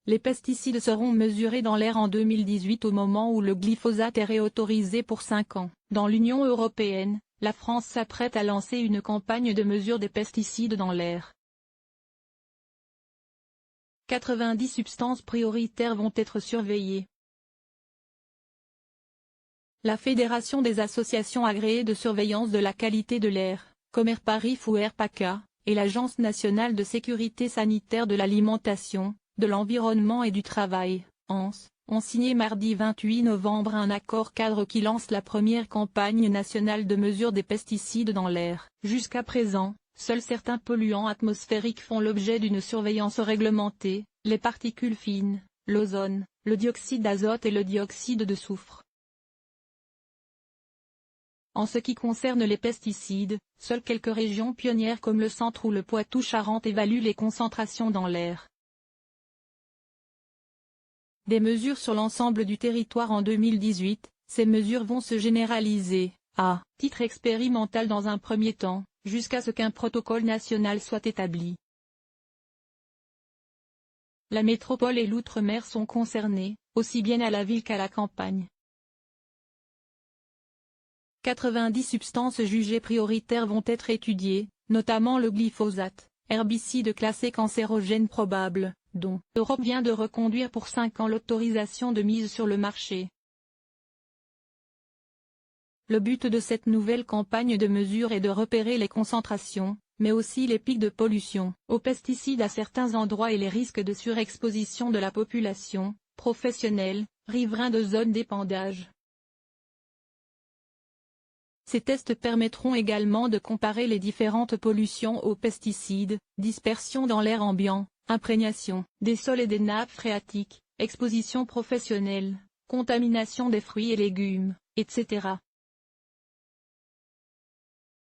Les pesticides seront mesurés dans l'air en 2018 au moment où le glyphosate est réautorisé pour 5 ans. Dans l'Union européenne, la France s'apprête à lancer une campagne de mesure des pesticides dans l'air. 90 substances prioritaires vont être surveillées. La Fédération des associations agréées de surveillance de la qualité de l'air, comme Airparif ou Airpaca, et l'Agence nationale de sécurité sanitaire de l'alimentation, de l'environnement et du travail, ANSE, ont signé mardi 28 novembre un accord cadre qui lance la première campagne nationale de mesure des pesticides dans l'air. Jusqu'à présent, seuls certains polluants atmosphériques font l'objet d'une surveillance réglementée, les particules fines, l'ozone, le dioxyde d'azote et le dioxyde de soufre. En ce qui concerne les pesticides, seules quelques régions pionnières comme le Centre ou le Poitou-Charentes évaluent les concentrations dans l'air. Des mesures sur l'ensemble du territoire en 2018, ces mesures vont se généraliser, à titre expérimental dans un premier temps, jusqu'à ce qu'un protocole national soit établi. La métropole et l'outre-mer sont concernés, aussi bien à la ville qu'à la campagne. 90 substances jugées prioritaires vont être étudiées, notamment le glyphosate, herbicide classé cancérogène probable, dont l'Europe vient de reconduire pour 5 ans l'autorisation de mise sur le marché. Le but de cette nouvelle campagne de mesure est de repérer les concentrations, mais aussi les pics de pollution aux pesticides à certains endroits et les risques de surexposition de la population, professionnels, riverains de zones d'épandage. Ces tests permettront également de comparer les différentes pollutions aux pesticides, dispersion dans l'air ambiant, imprégnation des sols et des nappes phréatiques, exposition professionnelle, contamination des fruits et légumes, etc.